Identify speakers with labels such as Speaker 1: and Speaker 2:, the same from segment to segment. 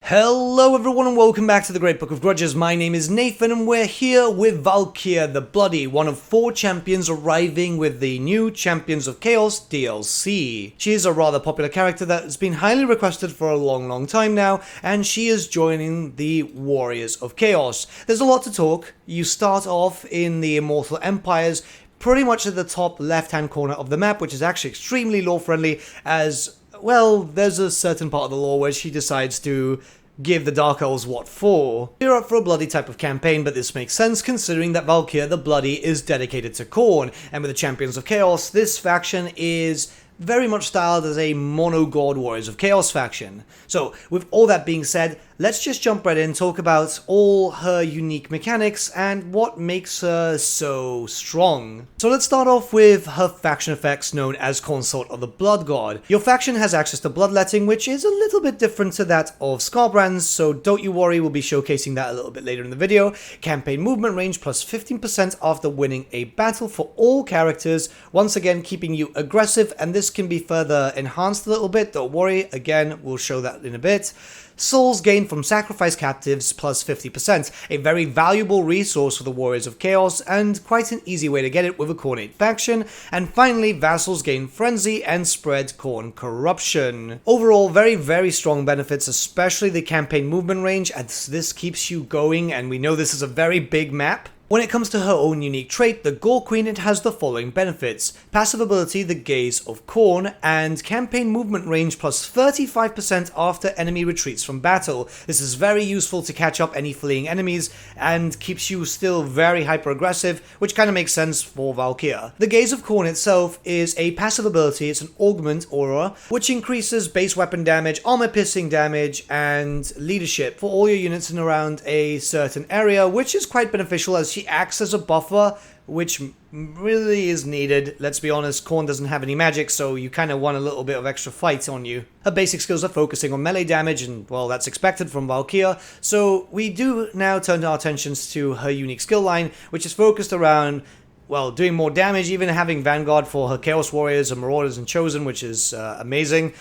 Speaker 1: Hello everyone and welcome back to the Great Book of Grudges. My name is Nathan and we're here with VALKIA the Bloody, one of 4 champions arriving with the new Champions of Chaos DLC. She is a rather popular character that has been highly requested for a long time now, and she is joining the Warriors of Chaos. There's a lot to talk. You start off in the Immortal Empires, pretty much at the top left-hand corner of the map, which is actually extremely lore-friendly as... well, there's a certain part of the lore where she decides to give the Dark Elves what for. You're up for a bloody type of campaign, but this makes sense considering that VALKIA the Bloody is dedicated to Khorne, and with the Champions of Chaos, this faction is very much styled as a mono-god Warriors of Chaos faction. So, with all that being said, let's just jump right in and talk about all her unique mechanics and what makes her so strong. So let's start off with her faction effects known as Consort of the Blood God. Your faction has access to bloodletting, which is a little bit different to that of Scarbrands, so don't you worry, we'll be showcasing that a little bit later in the video. Campaign movement range plus 15% after winning a battle for all characters, once again keeping you aggressive, and this can be further enhanced a little bit, don't worry, again, we'll show that in a bit. Souls gained from sacrifice captives plus 50%, a very valuable resource for the Warriors of Chaos and quite an easy way to get it with a Khorne faction. And finally, vassals gain frenzy and spread Khorne corruption. Overall, very strong benefits, especially the campaign movement range, as this keeps you going, and we know this is a very big map. When it comes to her own unique trait, the Gore Queen, it has the following benefits. Passive ability, the Gaze of Khorne, and campaign movement range plus 35% after enemy retreats from battle. This is very useful to catch up any fleeing enemies, and keeps you still very hyper-aggressive, which kind of makes sense for VALKIA. The Gaze of Khorne itself is a passive ability, it's an augment aura, which increases base weapon damage, armor-piercing damage, and leadership for all your units in around a certain area, which is quite beneficial as she acts as a buffer, which really is needed. Let's be honest, Khorne doesn't have any magic, so you kind of want a little bit of extra fight on you. Her basic skills are focusing on melee damage, and well, that's expected from VALKIA, so we do now turn our attentions to her unique skill line, which is focused around, well, doing more damage, even having Vanguard for her Chaos Warriors and Marauders and Chosen, which is amazing.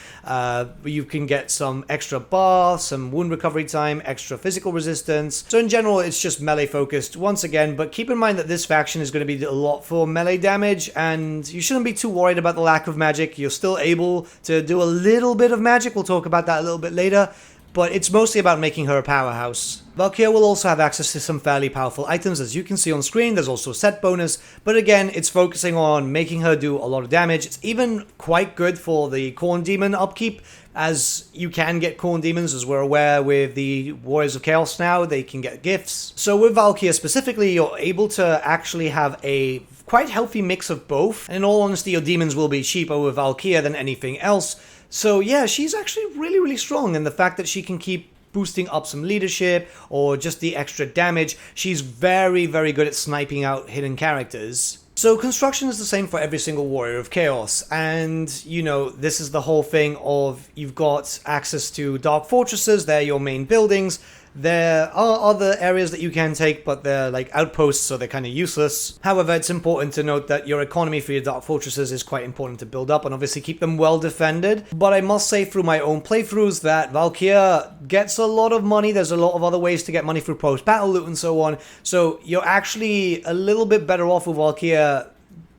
Speaker 1: You can get some extra bar, some wound recovery time, extra physical resistance. So in general, it's just melee focused once again, but keep in mind that this faction is going to be a lot for melee damage, and you shouldn't be too worried about the lack of magic. You're still able to do a little bit of magic, we'll talk about that a little bit later, but it's mostly about making her a powerhouse. VALKIA will also have access to some fairly powerful items, as you can see on screen. There's also a set bonus, but again, it's focusing on making her do a lot of damage. It's even quite good for the Khorne Demon upkeep, as you can get Khorne Demons, as we're aware with the Warriors of Chaos now, they can get gifts. So with VALKIA specifically, you're able to actually have a quite healthy mix of both, and in all honesty, your demons will be cheaper with VALKIA than anything else. So yeah, she's actually really strong, and the fact that she can keep boosting up some leadership or just the extra damage, she's very good at sniping out hidden characters. So construction is the same for every single Warrior of Chaos, and you know, this is the whole thing of you've got access to Dark Fortresses, they're your main buildings. There are other areas that you can take, but they're like outposts, so they're kind of useless. However, it's important to note that your economy for your Dark Fortresses is quite important to build up and obviously keep them well defended. But I must say through my own playthroughs that VALKIA gets a lot of money. There's a lot of other ways to get money through post-battle loot and so on. So you're actually a little bit better off with VALKIA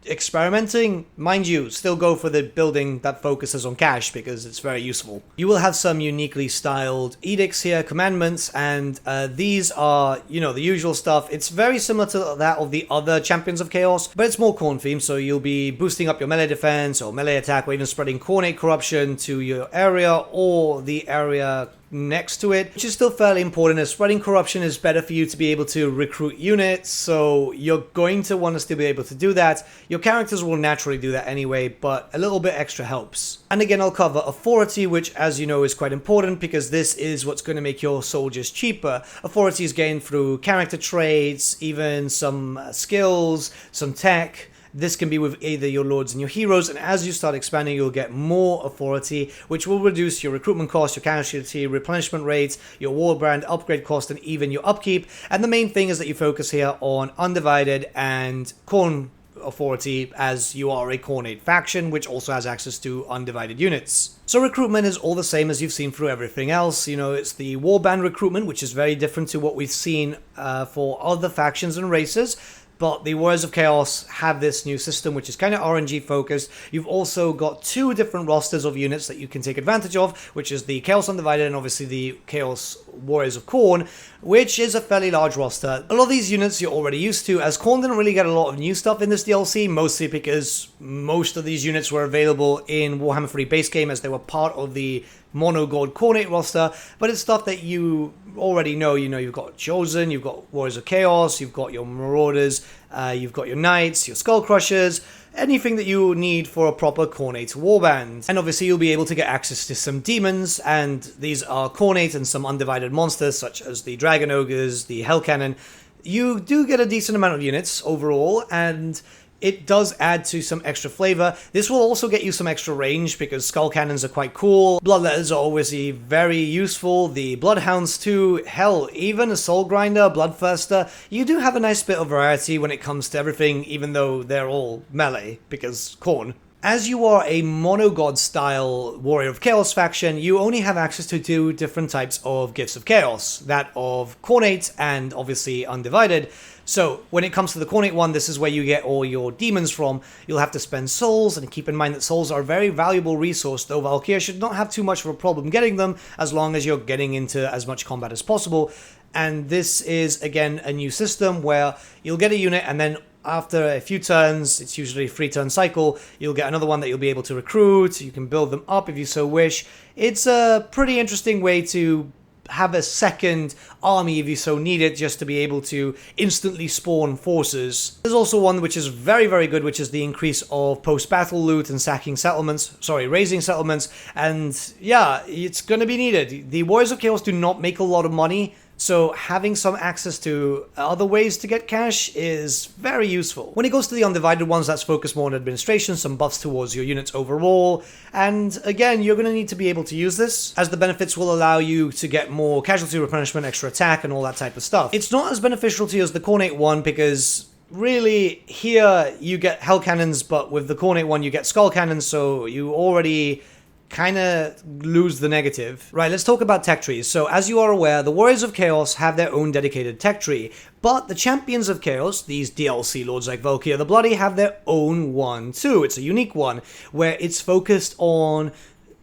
Speaker 1: experimenting. Mind you, still go for the building that focuses on cash because it's very useful. You will have some uniquely styled edicts here, commandments, and these are, you know, the usual stuff. It's very similar to that of the other Champions of Chaos, but it's more Khorne themed, so you'll be boosting up your melee defense or melee attack, or even spreading Khorne corruption to your area or the area next to it, which is still fairly important, as spreading corruption is better for you to be able to recruit units, so you're going to want us to be able to do that. Your characters will naturally do that anyway, but a little bit extra helps. And again, I'll cover authority, which, as you know, is quite important because this is what's going to make your soldiers cheaper. Authority is gained through character traits, even some skills, some tech. This can be with either your lords and your heroes, and as you start expanding, you'll get more authority, which will reduce your recruitment cost, your casualty, replenishment rates, your warbrand upgrade cost, and even your upkeep. And the main thing is that you focus here on Undivided and Khorne authority as you are a Khorne faction, which also has access to undivided units. So recruitment is all the same as you've seen through everything else. You know, it's the warband recruitment, which is very different to what we've seen for other factions and races. But the Warriors of Chaos have this new system, which is kind of RNG focused. You've also got 2 different rosters of units that you can take advantage of, which is the Chaos Undivided and obviously the Chaos Warriors of Khorne, which is a fairly large roster. A lot of these units you're already used to, as Khorne didn't really get a lot of new stuff in this DLC, mostly because most of these units were available in Warhammer 3 base game as they were part of the Mono-God Khorne roster, but it's stuff that you already know. You know, you've got Chosen, you've got Warriors of Chaos, you've got your Marauders, you've got your Knights, your Skull Crushers, anything that you need for a proper Khornate warband. And obviously you'll be able to get access to some demons, and these are Khornate and some undivided monsters such as the Dragon Ogres, the Hell Cannon. You do get a decent amount of units overall, and it does add to some extra flavor. This will also get you some extra range because skull cannons are quite cool. Bloodletters are obviously very useful. The Bloodhounds too. Hell, even a Soul Grinder, Bloodthirster. You do have a nice bit of variety when it comes to everything, even though they're all melee because Khorne. As you are a monogod style Warrior of Chaos faction, you only have access to 2 different types of Gifts of Chaos. That of Khornate and obviously Undivided. So when it comes to the Khornate one, this is where you get all your demons from. You'll have to spend souls, and keep in mind that souls are a very valuable resource, though Valkyria should not have too much of a problem getting them as long as you're getting into as much combat as possible. And this is, again, a new system where you'll get a unit and then after a few turns, it's usually a 3-turn cycle, you'll get another one that you'll be able to recruit. You can build them up if you so wish. It's a pretty interesting way to have a second army if you so need it, just to be able to instantly spawn forces. There's also one which is very, very good, which is the increase of post-battle loot and raising settlements, and yeah, it's going to be needed. The Warriors of Chaos do not make a lot of money, so having some access to other ways to get cash is very useful. When it goes to the Undivided ones, that's focused more on administration, some buffs towards your units overall, and again, you're going to need to be able to use this, as the benefits will allow you to get more casualty replenishment, extra attack, and all that type of stuff. It's not as beneficial to you as the Khornate one, because really, here you get Hell Cannons, but with the Khornate one you get Skull Cannons, so you already kind of lose the negative. Right, let's talk about tech trees. So as you are aware, the Warriors of Chaos have their own dedicated tech tree, but the Champions of Chaos, these DLC lords like VALKIA the Bloody, have their own one too. It's a unique one where it's focused on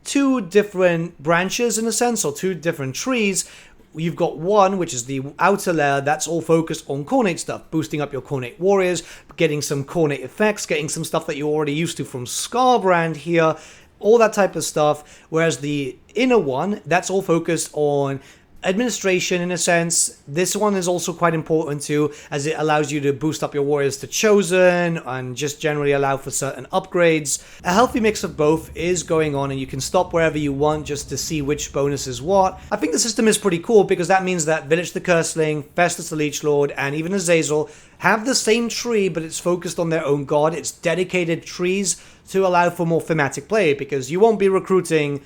Speaker 1: 2 different branches in a sense, or 2 different trees. You've got one, which is the outer layer, that's all focused on Khornate stuff, boosting up your Khornate warriors, getting some Khornate effects, getting some stuff that you're already used to from Scarbrand here, all that type of stuff, whereas the inner one, that's all focused on administration in a sense. This one is also quite important too, as it allows you to boost up your warriors to Chosen and just generally allow for certain upgrades. A healthy mix of both is going on, and you can stop wherever you want just to see which bonus is what. I think the system is pretty cool because that means that Village the Curseling, Festus the Leech Lord, and even Azazel have the same tree, but it's focused on their own god. It's dedicated trees to allow for more thematic play, because you won't be recruiting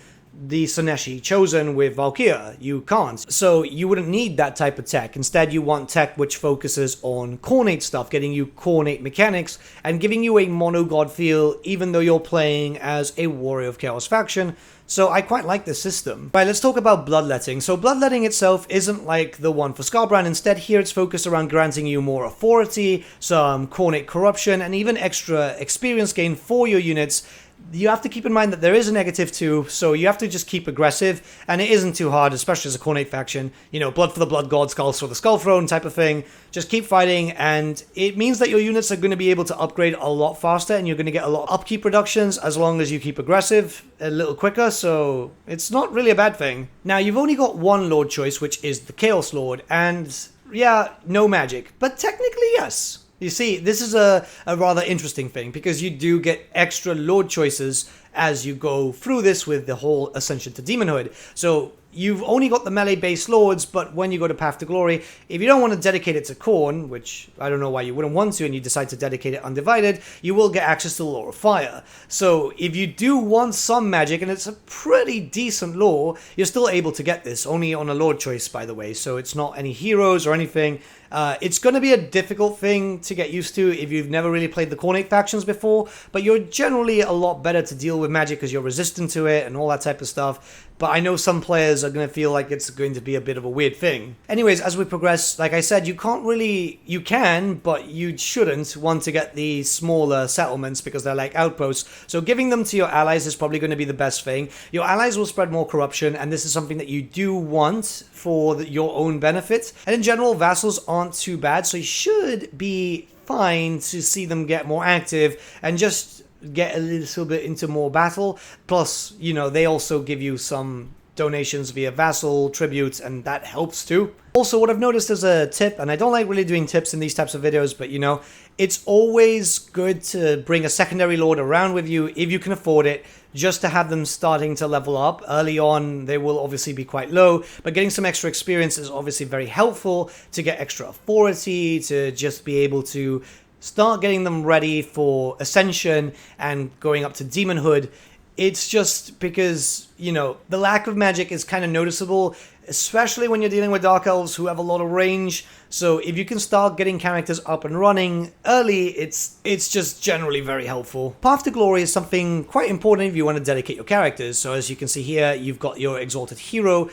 Speaker 1: the Sineshi Chosen with Valkyria. You can't. So you wouldn't need that type of tech. Instead, you want tech which focuses on Khornate stuff, getting you Khornate mechanics, and giving you a mono-god feel, even though you're playing as a Warrior of Chaos faction. So I quite like this system. Right, let's talk about Bloodletting. So Bloodletting itself isn't like the one for Scarbrand. Instead, here it's focused around granting you more authority, some Khornate corruption, and even extra experience gain for your units. You have to keep in mind that there is a negative too, so you have to just keep aggressive, and it isn't too hard, especially as a Khornate faction. You know, blood for the blood god, skulls for the skull throne type of thing. Just keep fighting, and it means that your units are going to be able to upgrade a lot faster, and you're going to get a lot of upkeep reductions as long as you keep aggressive a little quicker, so it's not really a bad thing. Now, you've only got one Lord choice, which is the Chaos Lord, and yeah, no magic, but technically yes. You see, this is a rather interesting thing, because you do get extra Lord choices as you go through this with the whole Ascension to Demonhood. So you've only got the melee-based Lords, but when you go to Path to Glory, if you don't want to dedicate it to Khorne, which I don't know why you wouldn't want to, and you decide to dedicate it Undivided, you will get access to the Lore of Fire. So if you do want some magic, and it's a pretty decent lore, you're still able to get this, only on a Lord choice, by the way, so it's not any heroes or anything. It's going to be a difficult thing to get used to if you've never really played the Khorne factions before, but you're generally a lot better to deal with magic because you're resistant to it and all that type of stuff. But I know some players are going to feel like it's going to be a bit of a weird thing. Anyways, as we progress, like I said, you can, but you shouldn't want to get the smaller settlements because they're like outposts. So giving them to your allies is probably going to be the best thing. Your allies will spread more corruption, and this is something that you do want for your own benefit. And in general, vassals aren't too bad, so you should be fine to see them get more active and just get a little bit into more battle. Plus, you know, they also give you some donations via vassal tributes, and that helps too. Also, what I've noticed as a tip, and I don't like really doing tips in these types of videos, but you know, it's always good to bring a secondary lord around with you if you can afford it, just to have them starting to level up. Early on, they will obviously be quite low, but getting some extra experience is obviously very helpful to get extra authority, to just be able to start getting them ready for Ascension and going up to Demonhood. It's just because, you know, the lack of magic is kind of noticeable, especially when you're dealing with Dark Elves who have a lot of range. So if you can start getting characters up and running early, it's just generally very helpful. Path to Glory is something quite important if you want to dedicate your characters. So as you can see here, you've got your Exalted Hero,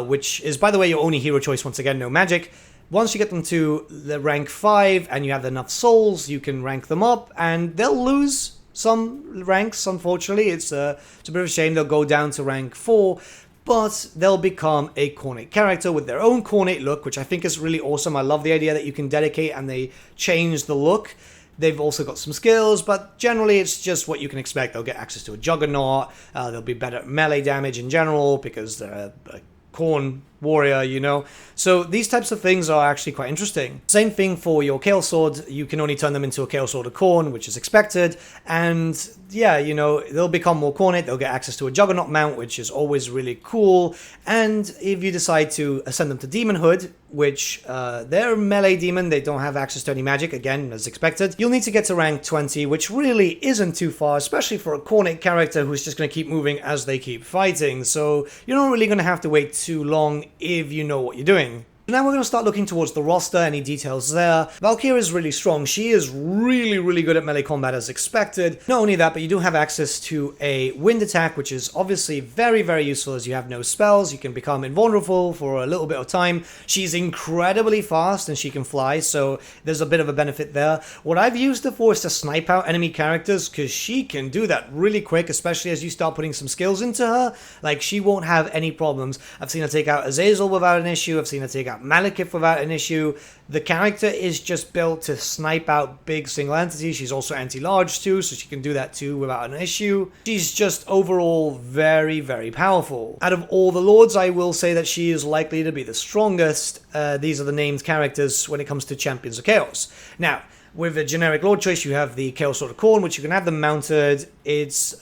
Speaker 1: which is, by the way, your only hero choice. Once again, no magic. Once you get them to the rank 5 and you have enough souls, you can rank them up, and they'll lose some ranks, unfortunately. It's a bit of a shame. They'll go down to rank 4, but they'll become a Khorne character with their own Khorne look, which I think is really awesome. I love the idea that you can dedicate and they change the look. They've also got some skills, but generally it's just what you can expect. They'll get access to a Juggernaut, they'll be better at melee damage in general because they're a Khorne warrior, you know. So these types of things are actually quite interesting. Same thing for your Chaos Sword. You can only turn them into a Chaos Sword of Khorne, which is expected. And yeah, you know, they'll become more Khorne. They'll get access to a Juggernaut mount, which is always really cool. And if you decide to ascend them to Demonhood, which they're melee demon, they don't have access to any magic, again, as expected, you'll need to get to rank 20, which really isn't too far, especially for a Khorne character who's just going to keep moving as they keep fighting. So you're not really going to have to wait too long if you know what you're doing. Now we're going to start looking towards the roster, any details there. VALKIA is really strong. She is really good at melee combat as expected. Not only that, but you do have access to a wind attack, which is obviously very useful as you have no spells. You can become invulnerable for a little bit of time. She's incredibly fast and she can fly, so there's a bit of a benefit there. What I've used her for is to snipe out enemy characters, because she can do that really quick, especially as you start putting some skills into her. Like, she won't have any problems. I've seen her take out Azazel without an issue. I've seen her take out Malekith without an issue. The character is just built to snipe out big single entities. She's also anti-large too, so she can do that too without an issue. She's just overall very powerful. Out of all the lords, I will say that she is likely to be the strongest. These are the named characters when it comes to Champions of Chaos. Now, with a generic lord choice, you have the Chaos Sword of Khorne, which you can have them mounted. It's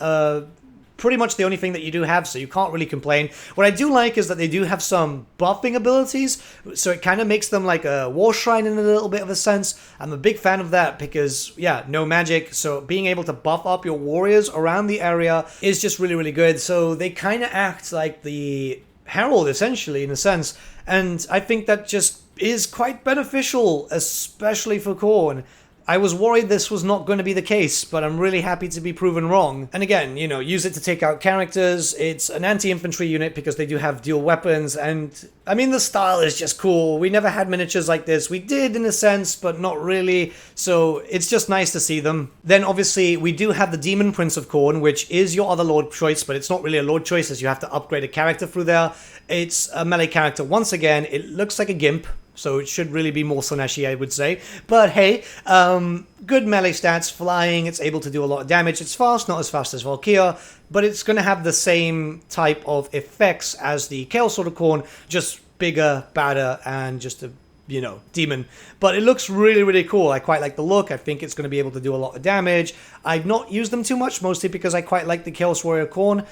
Speaker 1: pretty much the only thing that you do have, so you can't really complain. What I do like is that they do have some buffing abilities, so it kind of makes them like a war shrine in a little bit of a sense. I'm a big fan of that because, yeah, no magic, so being able to buff up your warriors around the area is just really good. So they kind of act like the herald, essentially, in a sense, and I think that just is quite beneficial, especially for Khorne. I was worried this was not going to be the case, but I'm really happy to be proven wrong. And again, you know, use it to take out characters. It's an anti-infantry unit because they do have dual weapons, and I mean, the style is just cool. We never had miniatures like this. We did in a sense, but not really, so it's just nice to see them. Then obviously, we do have the Demon Prince of Khorne, which is your other lord choice, but it's not really a lord choice as you have to upgrade a character through there. It's a melee character. Once again, it looks like a gimp, so it should really be more Slaneshi, I would say. But hey, good melee stats, flying, it's able to do a lot of damage. It's fast, not as fast as VALKIA, but it's going to have the same type of effects as the Chaos Sword of Khorne, just bigger, badder, and just a, you know, demon. But it looks really cool. I quite like the look. I think it's going to be able to do a lot of damage. I've not used them too much, mostly because I quite like the Chaos Warrior Khorne,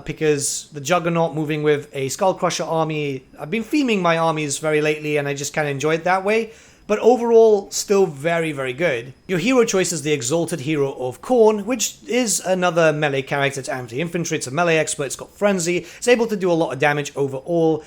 Speaker 1: because the Juggernaut moving with a Skullcrusher army, I've been theming my armies very lately, and I just kind of enjoy it that way. But overall, still very good. Your hero choice is the Exalted Hero of Khorne, which is another melee character. It's anti-infantry, it's a melee expert, it's got frenzy, it's able to do a lot of damage overall.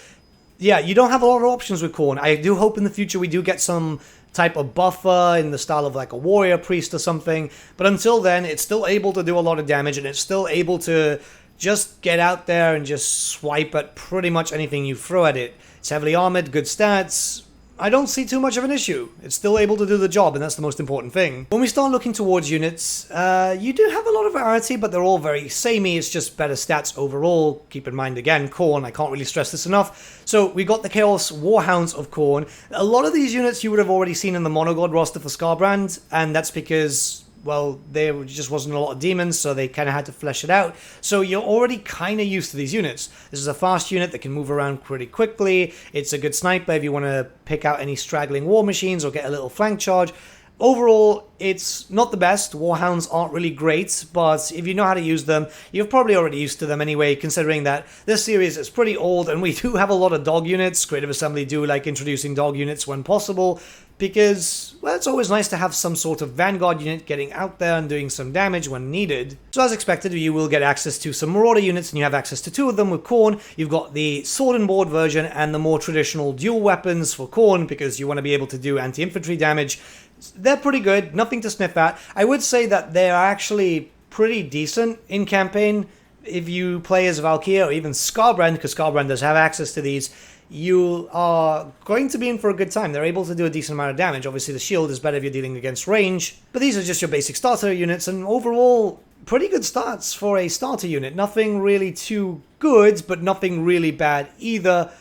Speaker 1: yeah, you don't have a lot of options with Khorne. I do hope in the future we do get some type of buffer in the style of like a warrior priest or something, but until then, it's still able to do a lot of damage, and it's still able to just get out there and just swipe at pretty much anything you throw at it. It's heavily armored, good stats. I don't see too much of an issue. It's still able to do the job, and that's the most important thing. When we start looking towards units, you do have a lot of variety, but they're all very samey. It's just better stats overall. Keep in mind, again, Khorne, I can't really stress this enough. So we got the Chaos Warhounds of Khorne. A lot of these units you would have already seen in the Monogod roster for Skarbrand, and that's because, well, there just wasn't a lot of demons, so they kind of had to flesh it out. So you're already kind of used to these units. This is a fast unit that can move around pretty quickly. It's a good sniper if you want to pick out any straggling war machines or get a little flank charge. Overall, it's not the best. Warhounds aren't really great, but if you know how to use them, you're probably already used to them anyway, considering that this series is pretty old, and we do have a lot of dog units. Creative Assembly do like introducing dog units when possible, because, well, it's always nice to have some sort of vanguard unit getting out there and doing some damage when needed. So as expected, you will get access to some Marauder units, and you have access to two of them with Khorne. You've got the sword and board version and the more traditional dual weapons for Khorne, because you want to be able to do anti-infantry damage. They're pretty good, nothing to sniff at. I would say that they are actually pretty decent in campaign. If you play as Valkyria or even Skarbrand, because Skarbrand does have access to these, you are going to be in for a good time. They're able to do a decent amount of damage. Obviously, the shield is better if you're dealing against range, but these are just your basic starter units, and overall, pretty good starts for a starter unit. Nothing really too good, but nothing really bad either.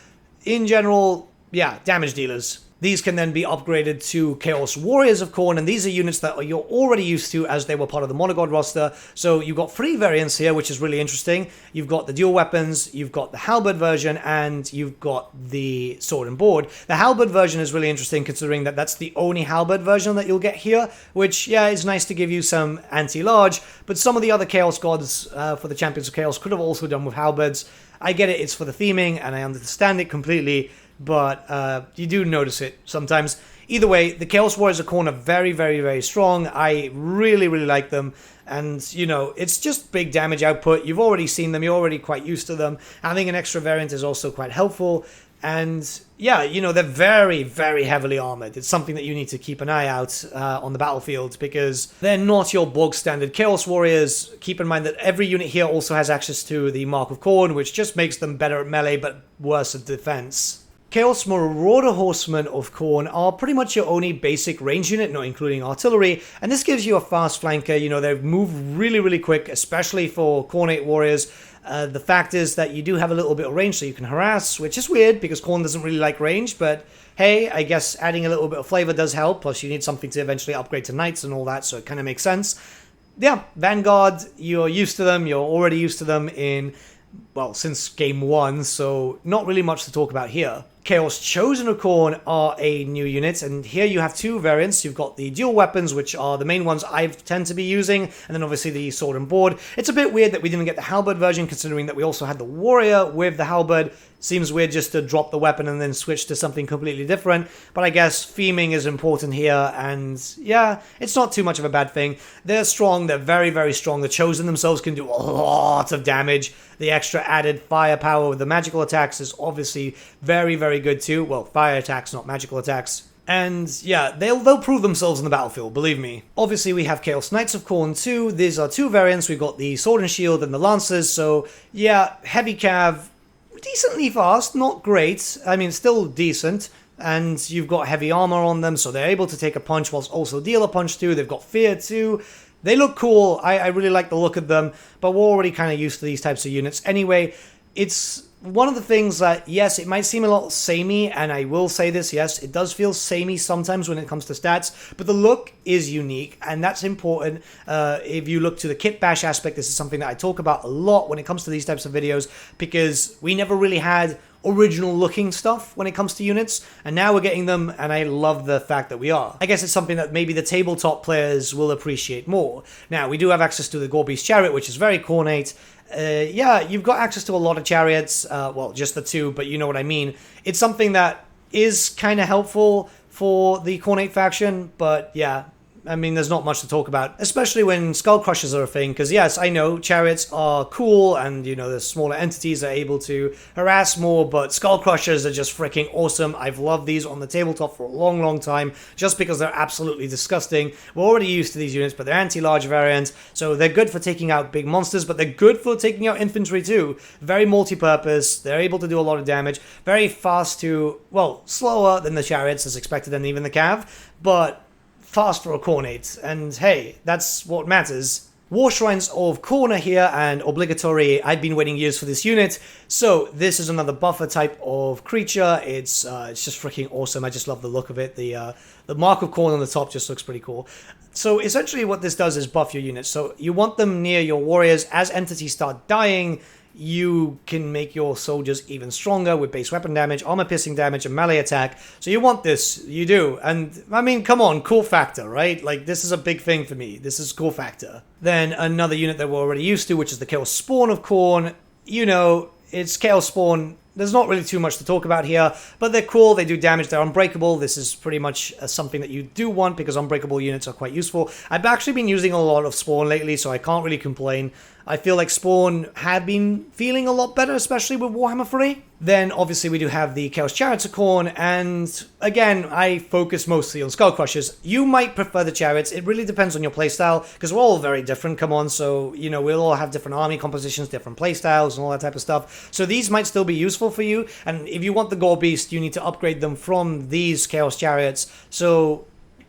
Speaker 1: In general, yeah, damage dealers. These can then be upgraded to Chaos Warriors of Khorne, and these are units that you're already used to as they were part of the Monogod roster. So you've got 3 variants here, which is really interesting. You've got the dual weapons, you've got the halberd version, and you've got the sword and board. The halberd version is really interesting, considering that that's the only halberd version that you'll get here, which, yeah, is nice to give you some anti-large, but some of the other Chaos gods for the Champions of Chaos could have also done with halberds. I get it, it's for the theming, and I understand it completely, but you do notice it sometimes. Either way, the Chaos Warriors of Khorne are very, very, very strong. I really, really like them. And, you know, it's just big damage output. You've already seen them. You're already quite used to them. Having an extra variant is also quite helpful. And, yeah, you know, they're very, very heavily armored. It's something that you need to keep an eye out on the battlefield, because they're not your bog standard Chaos Warriors. Keep in mind that every unit here also has access to the Mark of Khorne, which just makes them better at melee but worse at defense. Chaos Marauder Horsemen of Khorne are pretty much your only basic range unit, not including artillery, and this gives you a fast flanker. You know, they move really, really quick, especially for Khornate warriors. The fact is that you do have a little bit of range, so you can harass, which is weird, because Khorne doesn't really like range, but hey, I guess adding a little bit of flavor does help, plus you need something to eventually upgrade to knights and all that, so it kind of makes sense. Yeah, Vanguard, you're used to them, you're already used to them in, well, since game 1, so not really much to talk about here. Chaos Chosen of Khorne are a new unit, and here you have 2 variants. You've got the dual weapons, which are the main ones I tend to be using, and then obviously the sword and board. It's a bit weird that we didn't get the halberd version, considering that we also had the warrior with the halberd. Seems weird just to drop the weapon and then switch to something completely different, but I guess theming is important here, and yeah, it's not too much of a bad thing. They're strong, they're very, very strong. The Chosen themselves can do a lot of damage. The extra added firepower with the magical attacks is obviously very, very good too. Well, fire attacks, not magical attacks. And yeah, they'll prove themselves in the battlefield, believe me. Obviously, we have Chaos Knights of Khorne too. These are 2 variants. We've got the Sword and Shield and the Lancers, so yeah, heavy cav, decently fast, not great. I mean, still decent. And you've got heavy armor on them, so they're able to take a punch whilst also deal a punch too. They've got fear too. They look cool. I really like the look of them, but we're already kind of used to these types of units. Anyway, it's one of the things that, yes, it might seem a lot samey, and I will say this, yes, it does feel samey sometimes when it comes to stats, but the look is unique, and that's important. If you look to the kit bash aspect, this is something that I talk about a lot when it comes to these types of videos, because we never really had original looking stuff when it comes to units, and now we're getting them, and I love the fact that we are. I guess it's something that maybe the tabletop players will appreciate more. Now, we do have access to the Gorbeast Chariot, which is very Khornate. Yeah, you've got access to a lot of chariots, well, just the 2, but you know what I mean. It's something that is kind of helpful for the Khornate faction, but yeah, I mean, there's not much to talk about, especially when skull crushers are a thing, because yes, I know chariots are cool, and you know, the smaller entities are able to harass more, but skull crushers are just freaking awesome. I've loved these on the tabletop for a long, long time, just because they're absolutely disgusting. We're already used to these units, but they're anti-large variants, so they're good for taking out big monsters, but they're good for taking out infantry too. Very multi-purpose, they're able to do a lot of damage, very fast to, well, slower than the chariots as expected, and even the cav, but fast for a Khornate, and hey, that's what matters. War Shrines of Khorne are here, and obligatory. I've been waiting years for this unit, so this is another buffer type of creature. It's just freaking awesome. I just love the look of it. The Mark of Khorne on the top just looks pretty cool. So essentially what this does is buff your units. So you want them near your warriors. As entities start dying, you can make your soldiers even stronger with base weapon damage, armor piercing damage, and melee attack. So you want this, you do. And I mean, come on, cool factor, right? Like, this is a big thing for me. This is cool factor. Then another unit that we're already used to, which is the Chaos Spawn of Khorne. You know, it's Chaos Spawn. There's not really too much to talk about here, but they're cool, they do damage, they're unbreakable. This is pretty much something that you do want, because unbreakable units are quite useful. I've actually been using a lot of Spawn lately, so I can't really complain. I feel like Spawn had been feeling a lot better, especially with Warhammer 3. Then, obviously, we do have the Chaos Chariots of Khorne, and again, I focus mostly on Skull Crushers. You might prefer the Chariots, it really depends on your playstyle, because we're all very different, come on, so, you know, we'll all have different army compositions, different playstyles, and all that type of stuff. So these might still be useful for you, and if you want the Gore Beast, you need to upgrade them from these Chaos Chariots, so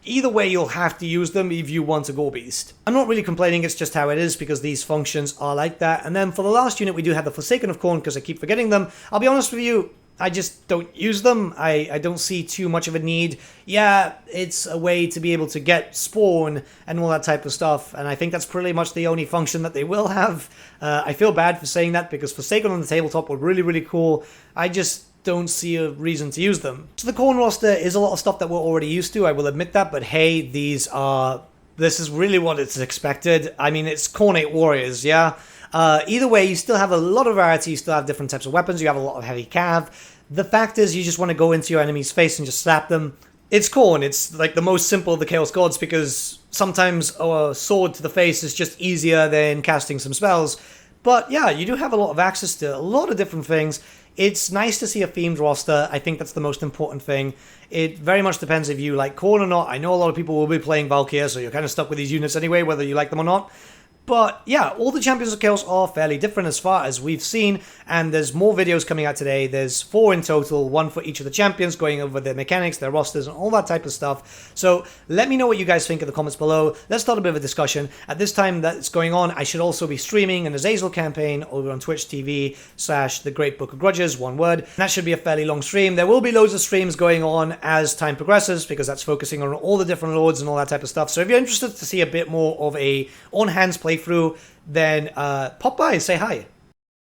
Speaker 1: either way, you'll have to use them if you want a Gore Beast. I'm not really complaining, it's just how it is, because these functions are like that. And then for the last unit, we do have the Forsaken of Khorne, because I keep forgetting them. I'll be honest with you, I just don't use them. I don't see too much of a need. Yeah, it's a way to be able to get Spawn and all that type of stuff, and I think that's pretty much the only function that they will have. I feel bad for saying that, because Forsaken on the tabletop were really, really cool. I just don't see a reason to use them. So the Khorne roster is a lot of stuff that we're already used to, I will admit that, but hey, this is really what it's expected. I mean, it's Khornate warriors, yeah? Either way, you still have a lot of variety, you still have different types of weapons, you have a lot of heavy cav. The fact is, you just want to go into your enemy's face and just slap them. It's Khorne, it's like the most simple of the Chaos Gods, because sometimes a sword to the face is just easier than casting some spells. But yeah, you do have a lot of access to a lot of different things. It's nice to see a themed roster. I think that's the most important thing. It very much depends if you like Khorne or not. I know a lot of people will be playing Valkyria, so you're kind of stuck with these units anyway, whether you like them or not. But yeah, all the Champions of Chaos are fairly different as far as we've seen, and there's more videos coming out today. There's 4 in total, 1 for each of the champions, going over their mechanics, their rosters, and all that type of stuff. So let me know what you guys think in the comments below. Let's start a bit of a discussion. At this time that's going on, I should also be streaming an Azazel campaign over on Twitch TV/The Great Book of Grudges, one word. And that should be a fairly long stream. There will be loads of streams going on as time progresses, because that's focusing on all the different lords and all that type of stuff. So if you're interested to see a bit more of a on-hands playthrough, then pop by and say hi.